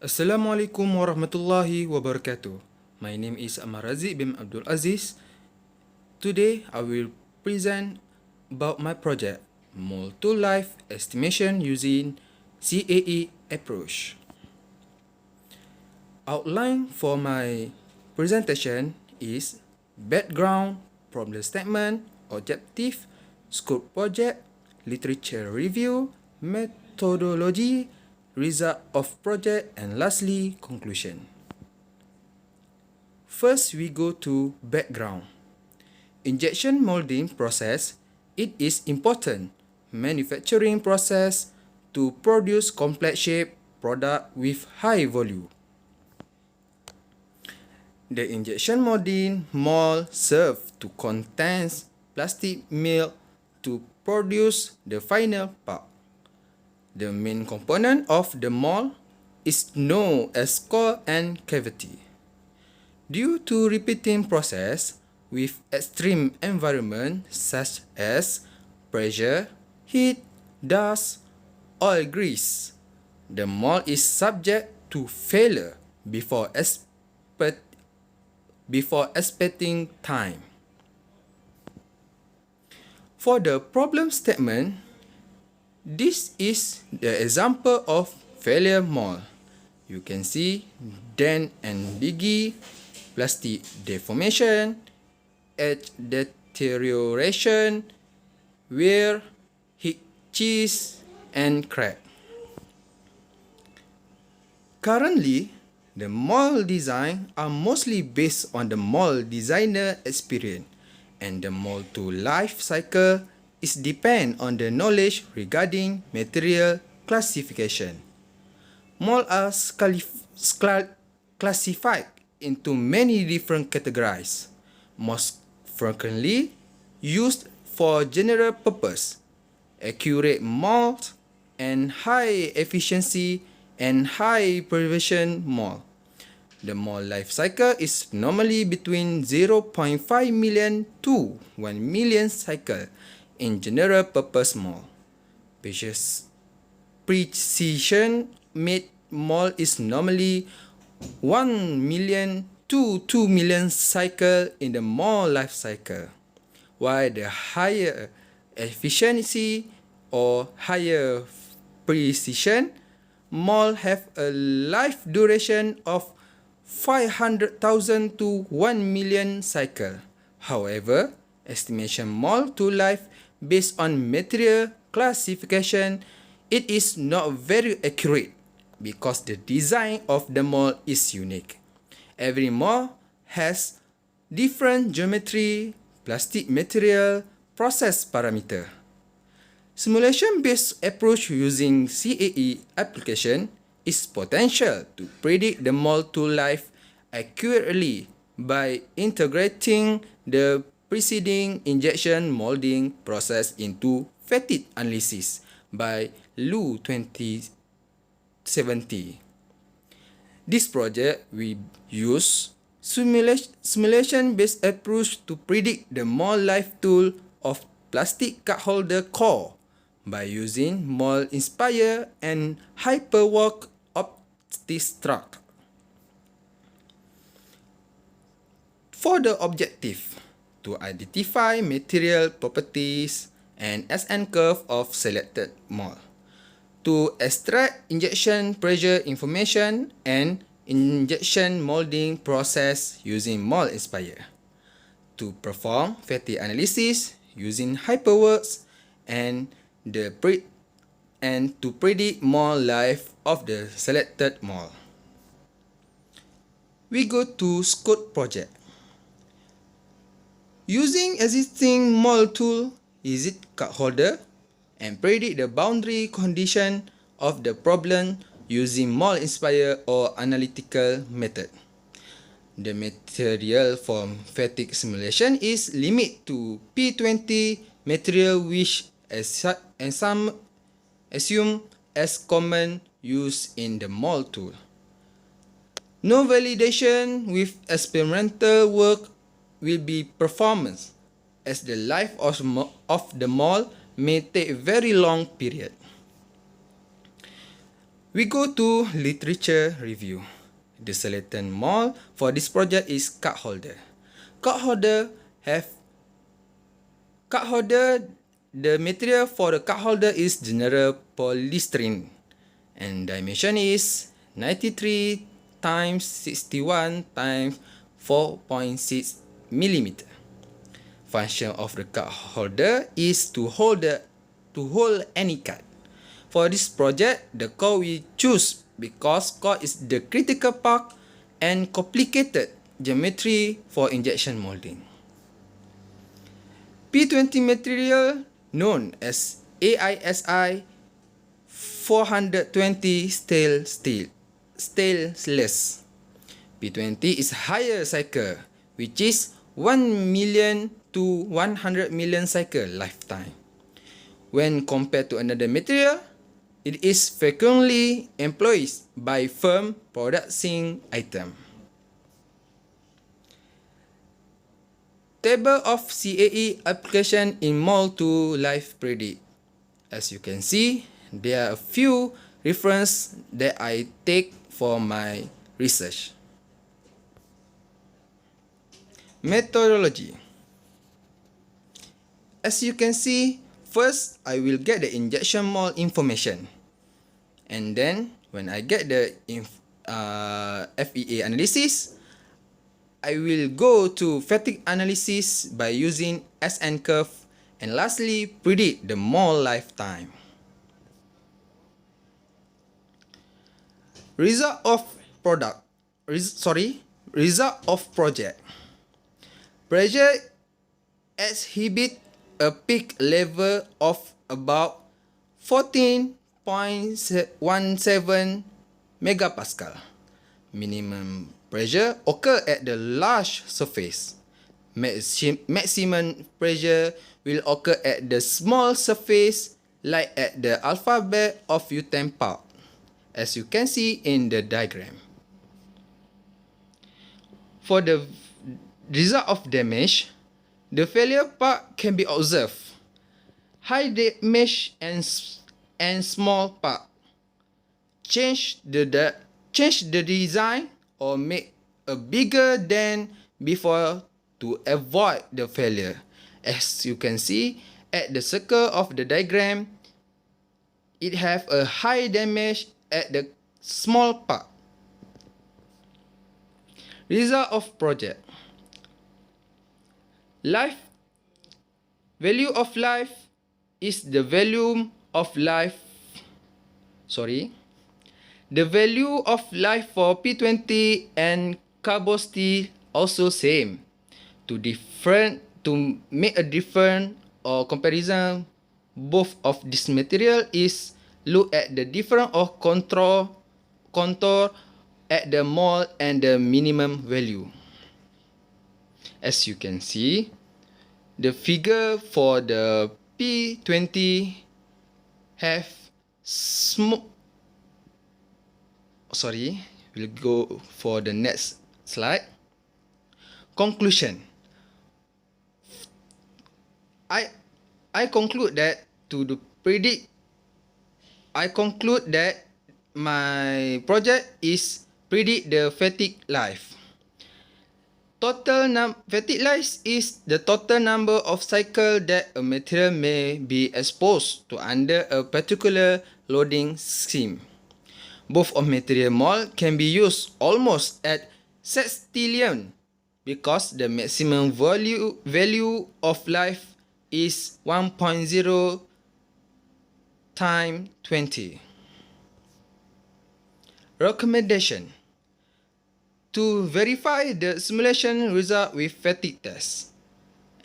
Assalamualaikum warahmatullahi wabarakatuh. My name is Ammar Raziq bin Abdul Aziz. Today I will present about my project, Mole to Life Estimation using CAE approach. Outline for my presentation is background, problem statement, objective, scope project, literature review, methodology, result of project, and lastly, conclusion. First, we go to background. Injection molding process, it is important manufacturing process to produce complex shape product with high volume. The injection molding mold serve to condense plastic milk to produce the final part. The main component of the mold is known as core and cavity. Due to repeating process with extreme environment such as pressure, heat, dust, oil grease, the mold is subject to failure before expecting time. For the problem statement, this is the example of failure mold. You can see dent and diggy, plastic deformation, edge deterioration, wear, heat cheese, and crack. Currently, the mold design are mostly based on the mold designer experience, and the mold to life cycle is depend on the knowledge regarding material classification. Mold are classified into many different categories. Most frequently used for general purpose, accurate mold, and high efficiency and high precision mold. The mold life cycle is normally between 0.5 million to 1 million cycle in general purpose mold. Precision made mold is normally 1 million to 2 million cycle in the mold life cycle, while the higher efficiency or higher precision mold have a life duration of 500,000 to 1 million cycle. However, estimation mold to life based on material classification, it is not very accurate because the design of the mold is unique. Every mold has different geometry, plastic material, process parameter. Simulation-based approach using CAE application is potential to predict the mold to life accurately by integrating the preceding injection molding process into fatigue analysis by Lu 2070. This project we use simulation-based approach to predict the mold life tool of plastic card holder core by using mold inspire and hyperwalk OptiStruct. For the objective, to identify material properties and SN curve of selected mold, to extract injection pressure information and injection molding process using mold inspire, to perform fatigue analysis using hyperworks and to predict mold life of the selected mold. We go to scope project. Using existing mold tool, Aziz card holder, and predict the boundary condition of the problem using mold inspire or analytical method. The material for fatigue simulation is limit to P20 material which and some assume as common use in the mold tool. No validation with experimental work will be performed as the life of the mold may take very long period. We go to literature review. The selected mold for this project is card holder. The material for the card holder is general polystyrene and dimension is 93 times 61 times 4.6 millimeter. Function of the card holder is to hold any card. For this project, the core we choose because core is the critical part and complicated geometry for injection molding. P20 material known as AISI 420 stainless. P20 is higher cycle, which is 1 million to 100 million cycle lifetime. When compared to another material, it is frequently employed by firm producing item. Table of CAE application in mold to life predict. As you can see, there are a few references that I take for my research. Methodology. As you can see, first I will get the injection mold information. And then when I get the FEA analysis, I will go to fatigue analysis by using SN curve and lastly predict the mold lifetime. Result of project. Pressure exhibit a peak level of about 14.17 megapascal. Minimum pressure occur at the large surface. Maximum pressure will occur at the small surface like at the alphabet of U10 part, as you can see in the diagram. For the result of damage, the failure part can be observed. High damage and small part. Change the design or make a bigger than before to avoid the failure. As you can see at the circle of the diagram, it have a high damage at the small part. Result of project. Value of life is the value of life. The value of life for P20 and carbon steel also same. To make a different or comparison both of this material is look at the difference of contour at the mold and the minimum value. As you can see, the figure for the P20 have we'll go for the next slide. Conclusion. I conclude that my project is predict the fatigue life. Fatigue life is the total number of cycles that a material may be exposed to under a particular loading scheme. Both of material mold can be used almost at sextillion because the maximum value of life is 1.0 times 20. Recommendation. To verify the simulation result with fatigue test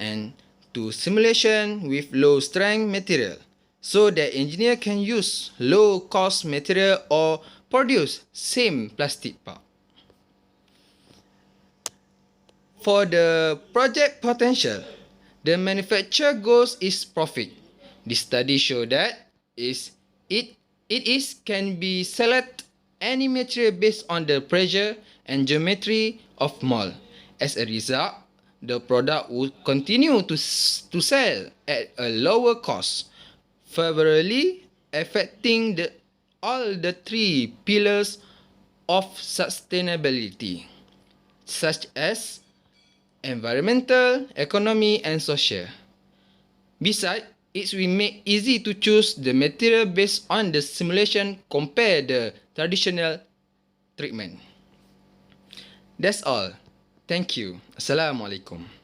and to simulation with low strength material so that engineer can use low cost material or produce same plastic part. For the project potential, the manufacturer goals is profit. This study show that can be select any material based on the pressure and geometry of mold. As a result, the product would continue to sell at a lower cost, favorably affecting the all the three pillars of sustainability, such as environmental, economy, and social. Besides, it will make easy to choose the material based on the simulation compare the traditional treatment. That's all. Thank you. Assalamualaikum.